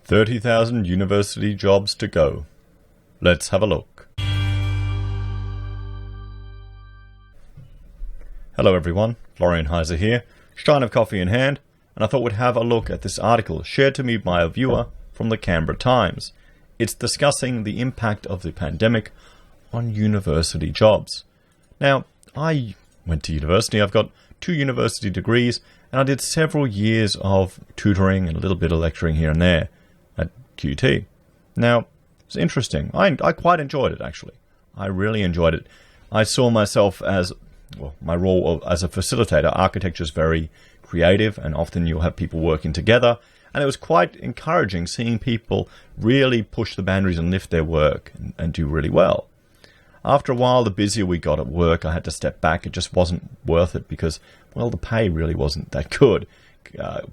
30,000 university jobs to go. Let's have a look. Hello everyone, Florian.Heise here, stein of coffee in hand, and I thought we'd have a look at this article shared to me by a viewer from the Canberra Times. It's discussing the impact of the pandemic on university jobs. Now, I went to university, I've got 2 university degrees, and I did several years of tutoring and a little bit of lecturing here and there at QT. Now, it's interesting. I quite enjoyed it, actually. I really enjoyed it. I saw myself as, well, my role as a facilitator. Architecture is very creative, and often you'll have people working together. And it was quite encouraging seeing people really push the boundaries and lift their work and do really well. After a while, the busier we got at work, I had to step back. It just wasn't worth it because, well, the pay really wasn't that good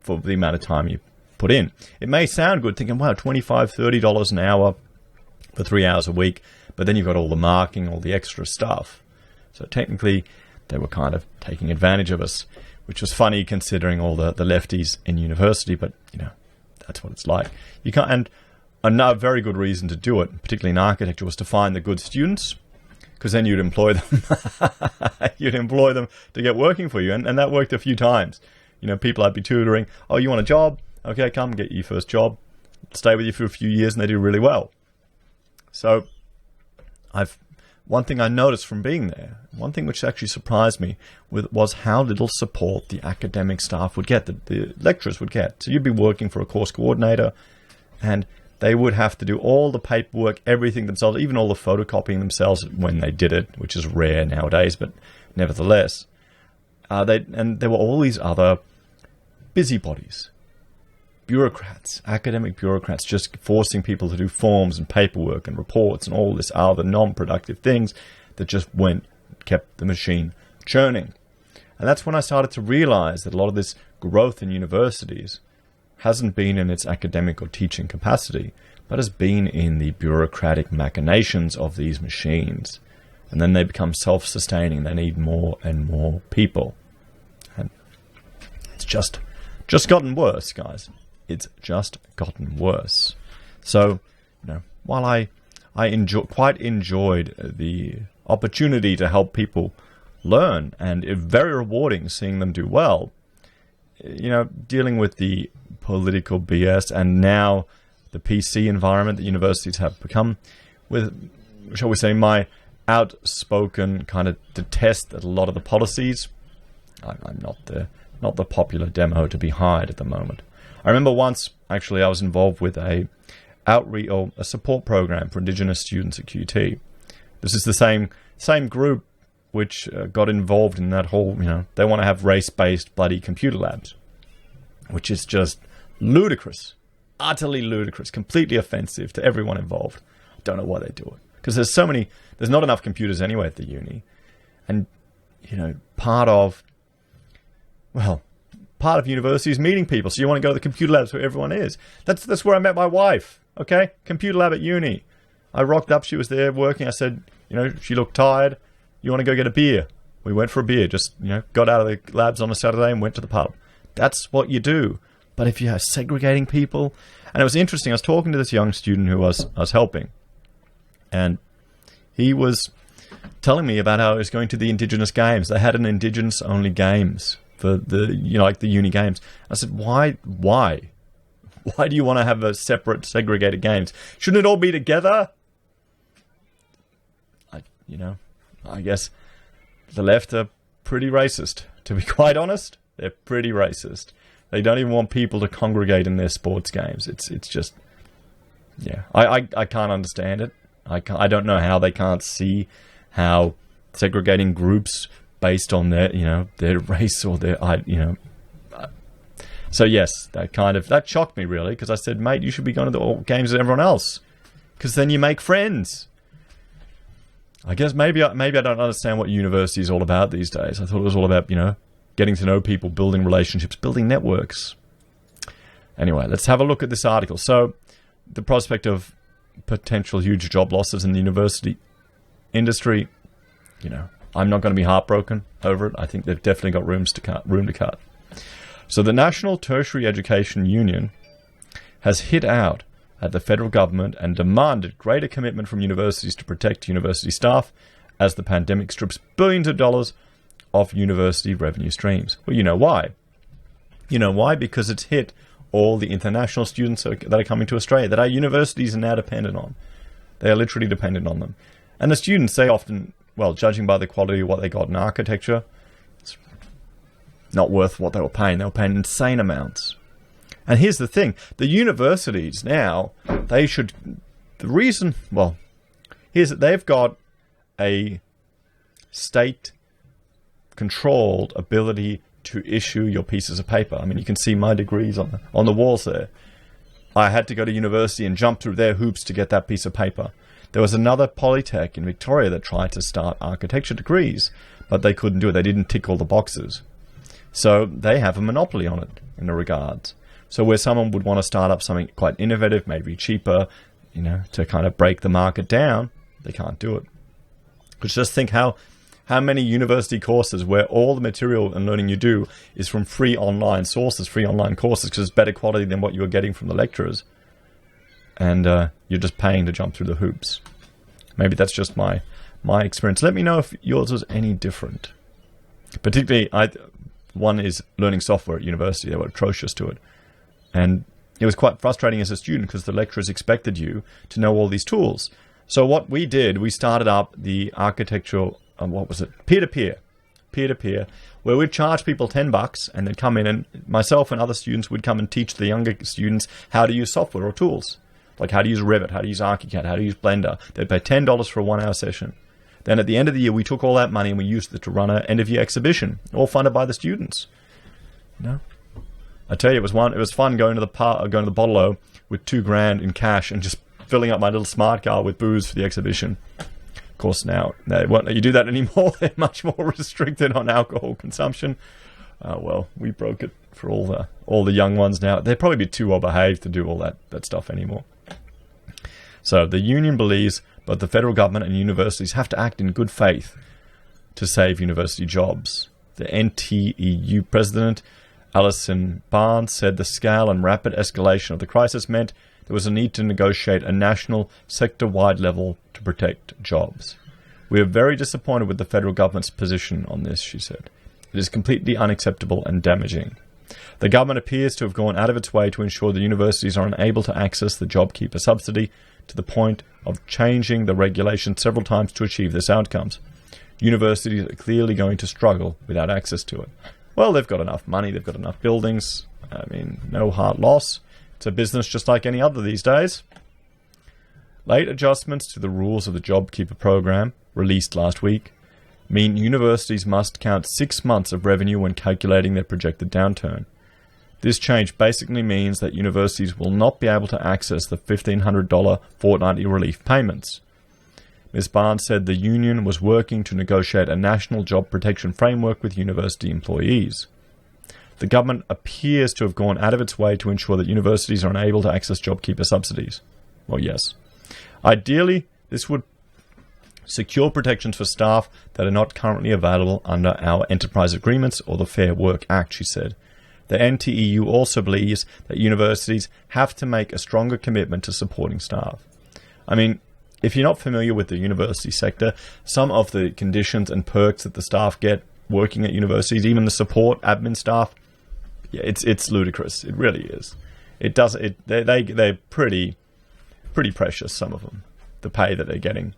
for the amount of time you put in. It may sound good thinking, wow, $25, $30 an hour for 3 hours a week, but then you've got all the marking, all the extra stuff. So technically, they were kind of taking advantage of us, which was funny considering all the lefties in university, but, you know, that's what it's like. You can't, and another very good reason to do it, particularly in architecture, was to find the good students, because then you'd employ them. You'd employ them to get working for you, and that worked a few times. You know, people I'd be tutoring, oh, you want a job? Okay, come get your first job. Stay with you for a few years, and they do really well. So, one thing I noticed from being there, one thing which actually surprised me, was how little support the academic staff would get, the lecturers would get. So you'd be working for a course coordinator, and they would have to do all the paperwork, everything themselves, even all the photocopying themselves when they did it, which is rare nowadays, but nevertheless. And there were all these other busybodies. Bureaucrats, academic bureaucrats, just forcing people to do forms and paperwork and reports and all this other non-productive things that just kept the machine churning. And that's when I started to realize that a lot of this growth in universities hasn't been in its academic or teaching capacity, but has been in the bureaucratic machinations of these machines. And then they become self-sustaining. They need more and more people. And it's just gotten worse, guys. It's just gotten worse. So, you know, while I quite enjoyed the opportunity to help people learn, and it's very rewarding seeing them do well, you know, dealing with the political BS and now the PC environment that universities have become, with, shall we say, my outspoken kind of detest that a lot of the policies. I'm not the popular demo to be hired at the moment. I remember once, actually, I was involved with a support program for Indigenous students at QT. This is the same group which got involved in that whole, you know, they want to have race-based bloody computer labs, which is just ludicrous, utterly ludicrous, completely offensive to everyone involved. I don't know why they do it, because there's not enough computers anyway at the uni, and, you know, part of university is meeting people, so you want to go to the computer labs where everyone is. That's where I met my wife, okay? Computer lab at uni. I rocked up, she was there working. I said, you know, she looked tired. You want to go get a beer? We went for a beer, just, you know, got out of the labs on a Saturday and went to the pub. That's what you do. But if you're segregating people, and it was interesting, I was talking to this young student who I was helping, and he was telling me about how he was going to the Indigenous Games. They had an Indigenous-only games for the, you know, like the uni games. I said, why do you want to have a separate segregated games? Shouldn't it all be together? I guess the left are pretty racist, to be quite honest. They're pretty racist. They don't even want people to congregate in their sports games. It's just, yeah, I can't understand it. I don't know how they can't see how segregating groups based on their race or their, So yes, that shocked me really, because I said, mate, you should be going to the games with everyone else, because then you make friends. I guess maybe I don't understand what university is all about these days. I thought it was all about, getting to know people, building relationships, building networks. Anyway, let's have a look at this article. So, the prospect of potential huge job losses in the university industry, I'm not going to be heartbroken over it. I think they've definitely got room to cut. So, the National Tertiary Education Union has hit out at the federal government and demanded greater commitment from universities to protect university staff as the pandemic strips billions of dollars off university revenue streams. Well, you know why. You know why? Because it's hit all the international students that are coming to Australia, that our universities are now dependent on. They are literally dependent on them. And the students, they often, well, judging by the quality of what they got in architecture, it's not worth what they were paying. They were paying insane amounts. And here's the thing. The universities now, they should... The reason... Well, here's that they've got a state-controlled ability to issue your pieces of paper. I mean, you can see my degrees on the walls there. I had to go to university and jump through their hoops to get that piece of paper. There was another Polytech in Victoria that tried to start architecture degrees, but they couldn't do it. They didn't tick all the boxes. So they have a monopoly on it in the regards. So where someone would want to start up something quite innovative, maybe cheaper, you know, to kind of break the market down, they can't do it. Because just think how many university courses where all the material and learning you do is from free online sources, free online courses, because it's better quality than what you were getting from the lecturers. And you're just paying to jump through the hoops. Maybe that's just my experience. Let me know if yours was any different. Particularly, one is learning software at university. They were atrocious to it. And it was quite frustrating as a student because the lecturers expected you to know all these tools. So what we did, we started up the architectural, peer-to-peer, where we'd charge people $10 and they'd come in, and myself and other students would come and teach the younger students how to use software or tools. Like how to use Revit, how to use ArchiCAD, how to use Blender. They'd pay $10 for a 1-hour session. Then at the end of the year, we took all that money and we used it to run an end-of-year exhibition, all funded by the students. You know? I tell you, it was fun going to the Bottle-O with $2,000 in cash and just filling up my little smart car with booze for the exhibition. Of course, now they won't let you do that anymore. They're much more restricted on alcohol consumption. Well, we broke it for all the young ones now. They'd probably be too well behaved to do all that stuff anymore. So the union believes both the federal government and universities have to act in good faith to save university jobs. The NTEU president, Alison Barnes, said the scale and rapid escalation of the crisis meant there was a need to negotiate a national, sector-wide level to protect jobs. We are very disappointed with the federal government's position on this, she said. It is completely unacceptable and damaging. The government appears to have gone out of its way to ensure the universities are unable to access the JobKeeper subsidy to the point of changing the regulation several times to achieve this outcomes. Universities are clearly going to struggle without access to it. Well, they've got enough money, they've got enough buildings. I mean, no hard loss. It's a business just like any other these days. Late adjustments to the rules of the JobKeeper program, released last week, mean universities must count 6 months of revenue when calculating their projected downturn. This change basically means that universities will not be able to access the $1,500 fortnightly relief payments. Ms. Barnes said the union was working to negotiate a national job protection framework with university employees. The government appears to have gone out of its way to ensure that universities are unable to access JobKeeper subsidies. Well, yes. Ideally, this would secure protections for staff that are not currently available under our enterprise agreements or the Fair Work Act, she said. The NTEU also believes that universities have to make a stronger commitment to supporting staff. I mean, if you're not familiar with the university sector, some of the conditions and perks that the staff get working at universities, even the support, admin staff, yeah, it's ludicrous. It really is. They're pretty precious, some of them, the pay that they're getting,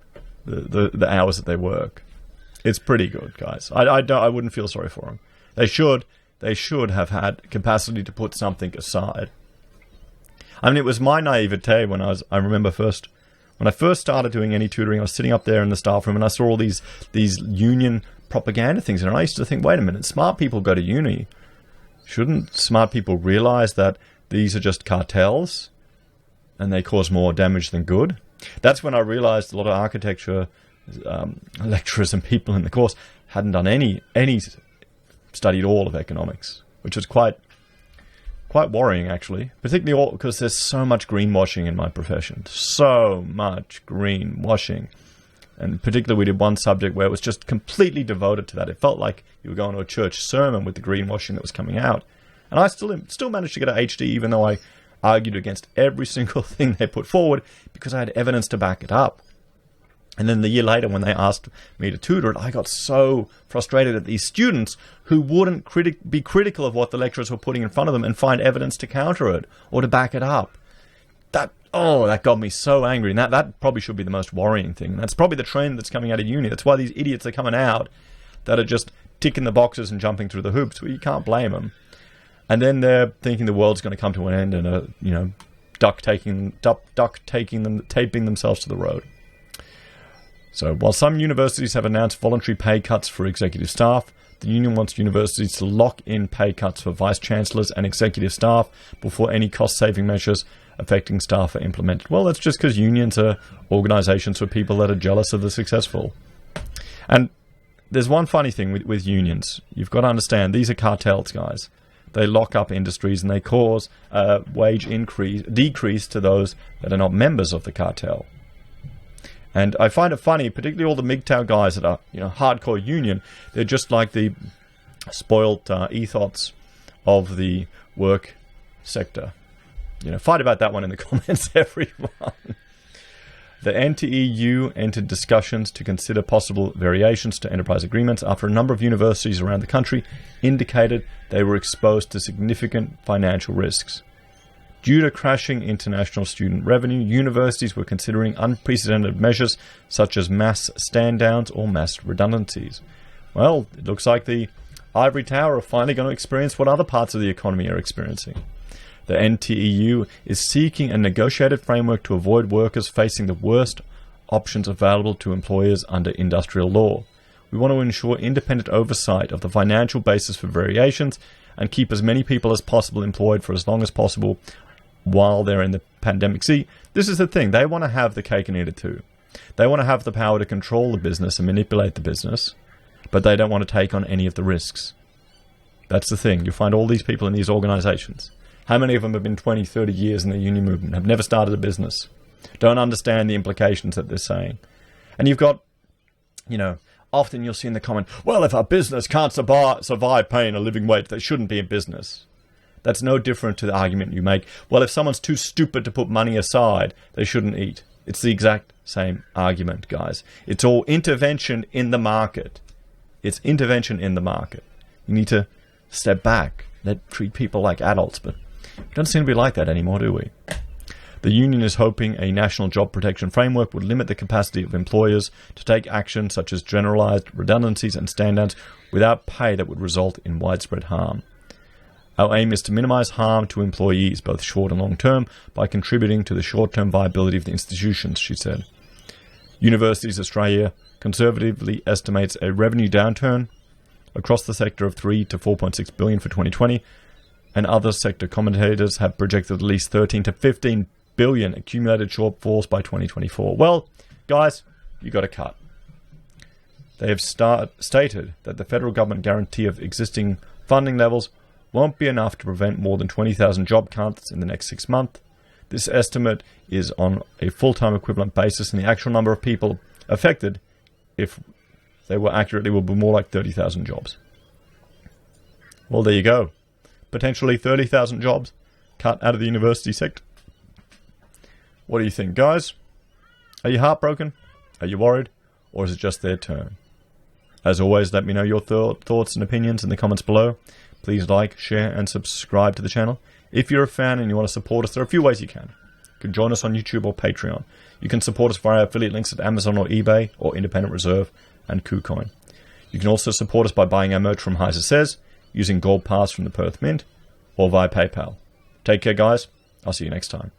the hours that they work. It's pretty good, guys. I wouldn't feel sorry for them. They should have had capacity to put something aside. I mean, it was my naivete when I remember when I first started doing any tutoring, I was sitting up there in the staff room and I saw all these union propaganda things, and I used to think, wait a minute, smart people go to uni. Shouldn't smart people realize that these are just cartels and they cause more damage than good? That's when I realized a lot of architecture lecturers and people in the course hadn't done any studied all of economics, which was quite worrying, actually, particularly because there's so much greenwashing in my profession. So much greenwashing. And particularly we did one subject where it was just completely devoted to that. It felt like you were going to a church sermon with the greenwashing that was coming out. And I still managed to get an HD, even though I argued against every single thing they put forward because I had evidence to back it up. And then the year later, when they asked me to tutor it, I got so frustrated at these students who wouldn't be critical of what the lecturers were putting in front of them and find evidence to counter it or to back it up. That got me so angry. And that probably should be the most worrying thing. And that's probably the trend that's coming out of uni. That's why these idiots are coming out that are just ticking the boxes and jumping through the hoops. Well, you can't blame them. And then they're thinking the world's going to come to an end and, taping themselves to the road. So while some universities have announced voluntary pay cuts for executive staff, the union wants universities to lock in pay cuts for vice-chancellors and executive staff before any cost-saving measures affecting staff are implemented. Well, that's just because unions are organizations for people that are jealous of the successful. And there's one funny thing with unions. You've got to understand, these are cartels, guys. They lock up industries and they cause a wage decrease to those that are not members of the cartel. And I find it funny, particularly all the MGTOW guys that are, hardcore union. They're just like the spoiled ethos of the work sector. Fight about that one in the comments, everyone. The NTEU entered discussions to consider possible variations to enterprise agreements after a number of universities around the country indicated they were exposed to significant financial risks. Due to crashing international student revenue, universities were considering unprecedented measures such as mass stand-downs or mass redundancies. Well, it looks like the ivory tower are finally going to experience what other parts of the economy are experiencing. The NTEU is seeking a negotiated framework to avoid workers facing the worst options available to employers under industrial law. We want to ensure independent oversight of the financial basis for variations and keep as many people as possible employed for as long as possible while they're in the pandemic. See, this is the thing. They want to have the cake and eat it too. They want to have the power to control the business and manipulate the business, but they don't want to take on any of the risks. That's the thing. You find all these people in these organizations. How many of them have been 20, 30 years in the union movement, have never started a business, don't understand the implications that they're saying? And you've got, often you'll see in the comment, well, if a business can't survive paying a living wage, they shouldn't be in business. That's no different to the argument you make, well, if someone's too stupid to put money aside, they shouldn't eat. It's the exact same argument, guys. It's all intervention in the market. It's intervention in the market. You need to step back, treat people like adults, but we don't seem to be like that anymore, do we? The union is hoping a national job protection framework would limit the capacity of employers to take action such as generalized redundancies and stand-downs without pay that would result in widespread harm. Our aim is to minimize harm to employees, both short and long term, by contributing to the short-term viability of the institutions, she said. Universities Australia conservatively estimates a revenue downturn across the sector of 3 to 4.6 billion for 2020, and other sector commentators have projected at least 13 to 15 billion accumulated shortfalls by 2024. Well, guys, you got to cut. They have stated that the federal government guarantee of existing funding levels won't be enough to prevent more than 20,000 job cuts in the next 6 months. This estimate is on a full-time equivalent basis, and the actual number of people affected, if they were accurately, will be more like 30,000 jobs. Well, there you go. Potentially 30,000 jobs cut out of the university sector. What do you think, guys? Are you heartbroken? Are you worried? Or is it just their turn? As always, let me know your thoughts and opinions in the comments below. Please like, share, and subscribe to the channel. If you're a fan and you want to support us, there are a few ways you can. You can join us on YouTube or Patreon. You can support us via affiliate links at Amazon or eBay or Independent Reserve and Kucoin. You can also support us by buying our merch from HeiseSays, using Gold Pass from the Perth Mint, or via PayPal. Take care, guys. I'll see you next time.